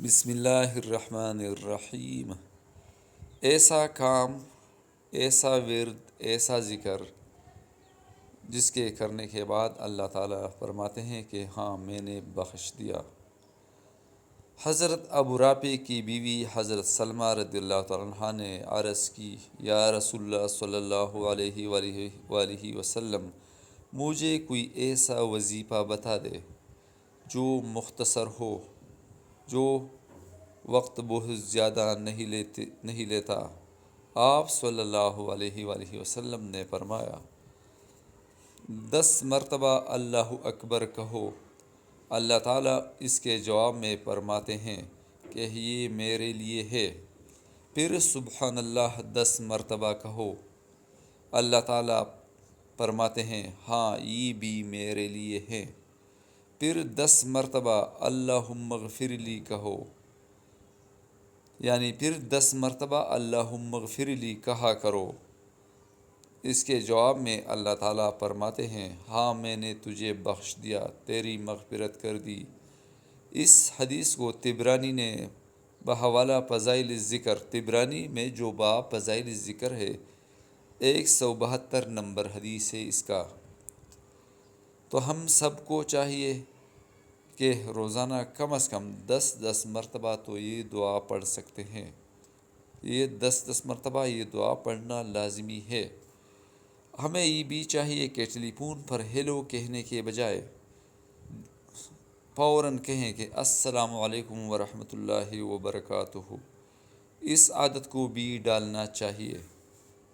بسم اللہ الرحمن الرحیم۔ ایسا کام، ایسا ورد، ایسا ذکر جس کے کرنے کے بعد اللہ تعالیٰ فرماتے ہیں کہ ہاں میں نے بخش دیا۔ حضرت ابو رافع کی بیوی حضرت سلمہ رضی اللہ تعالیٰ عنہا نے عرض کی، یا رسول اللہ صلی اللہ علیہ وآلہ وسلم، مجھے کوئی ایسا وظیفہ بتا دے جو مختصر ہو، جو وقت بہت زیادہ نہیں لیتا۔ آپ صلی اللہ علیہ وآلہ وسلم نے فرمایا، 10 مرتبہ اللہ اکبر کہو۔ اللہ تعالیٰ اس کے جواب میں فرماتے ہیں کہ یہ میرے لیے ہے۔ پھر سبحان اللہ 10 مرتبہ کہو۔ اللہ تعالیٰ فرماتے ہیں ہاں یہ بھی میرے لیے ہے۔ پھر 10 مرتبہ اللہم اغفر لی کہو، یعنی پھر 10 مرتبہ اللہم اغفر لی کہا کرو۔ اس کے جواب میں اللہ تعالیٰ فرماتے ہیں ہاں میں نے تجھے بخش دیا، تیری مغفرت کر دی۔ اس حدیث کو طبرانی نے بحوالہ فضائل الذکر، طبرانی میں جو باب فضائل الذکر ہے، 172 نمبر حدیث ہے اس کا۔ تو ہم سب کو چاہیے کہ روزانہ کم از کم 10 مرتبہ تو یہ دعا پڑھ سکتے ہیں۔ یہ 10 مرتبہ یہ دعا پڑھنا لازمی ہے۔ ہمیں یہ بھی چاہیے کہ ٹیلی فون پر ہیلو کہنے کے بجائے فوراً کہیں کہ السلام علیکم ورحمۃ اللہ وبرکاتہ۔ اس عادت کو بھی ڈالنا چاہیے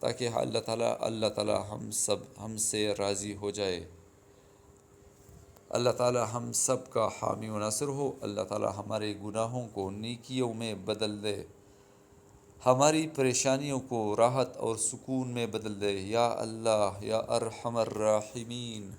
تاکہ اللہ تعالیٰ ہم سے راضی ہو جائے۔ اللہ تعالیٰ ہم سب کا حامی و ناصر ہو۔ اللہ تعالیٰ ہمارے گناہوں کو نیکیوں میں بدل دے، ہماری پریشانیوں کو راحت اور سکون میں بدل دے، یا اللہ یا ارحم الراحمین۔